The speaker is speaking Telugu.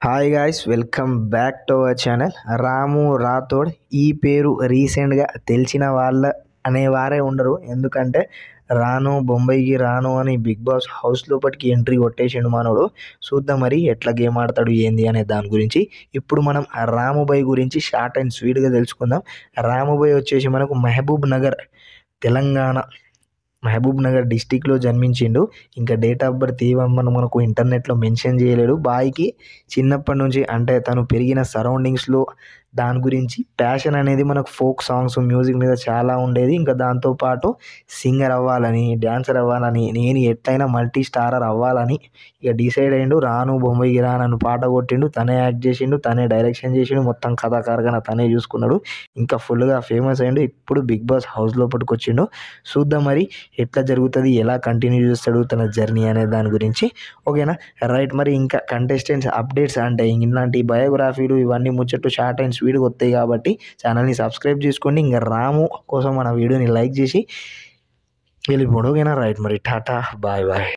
Hi guys, welcome back to our channel. Ramu Rathod ఈ పేరు రీసెంట్గా తెలిసిన వాళ్ళ అనేవారే ఉండరు. ఎందుకంటే రాను బొంబాయికి రాను అని బిగ్ బాస్ హౌస్ లోపలికి ఎంట్రీ కొట్టేసిండు మనోడు. చూద్దాం మరి ఎట్లా గేమ్ ఆడతాడు ఏంది అనే దాని గురించి. ఇప్పుడు మనం రాముబాయ్ గురించి షార్ట్ అండ్ స్వీట్గా తెలుసుకుందాం. రాముబాయ్ వచ్చేసి మనకు మహబూబ్ నగర్, తెలంగాణ మహబూబ్ నగర్ డిస్టిక్లో జన్మించిండు. ఇంకా డేట్ ఆఫ్ బర్త్ ఏమన్నా మనకు ఇంటర్నెట్లో మెన్షన్ చేయలేడు. బాయ్కి చిన్నప్పటి నుంచి అంటే తను పెరిగిన సరౌండింగ్స్లో దాని గురించి ప్యాషన్ అనేది మనకు ఫోక్ సాంగ్స్ మ్యూజిక్ మీద చాలా ఉండేది. ఇంకా దాంతోపాటు సింగర్ అవ్వాలని, డ్యాన్సర్ అవ్వాలని, నేను ఎట్లయినా మల్టీ స్టారర్ అవ్వాలని ఇక డిసైడ్ అయ్యిండు. రాను బొంబాయికి రాను పాట కొట్టిండు, తనే యాక్ట్ చేసిండు, తనే డైరెక్షన్ చేసిండు, మొత్తం కథాకారకన తనే చూసుకున్నాడు. ఇంకా ఫుల్గా ఫేమస్ అయ్యిండు. ఇప్పుడు బిగ్ బాస్ హౌస్ లోపలికి వచ్చిండు. చూద్దాం మరి ఎట్లా జరుగుతుంది, ఎలా కంటిన్యూ చేస్తాడు తన జర్నీ అనే దాని గురించి. ఓకేనా, రైట్. మరి ఇంకా కంటెస్టెంట్స్ అప్డేట్స్ అంటే ఇలాంటి బయోగ్రఫీలు ఇవన్నీ ముచ్చట్లు షార్ట్ అండ్ స్వీట్గా వస్తాయి కాబట్టి ఛానల్ని సబ్స్క్రైబ్ చేసుకోండి. ఇంకా రాము కోసం మన వీడియోని లైక్ చేసి వెళ్ళిపోడు. ఓకేనా, రైట్. మరి టాటా, బాయ్ బాయ్.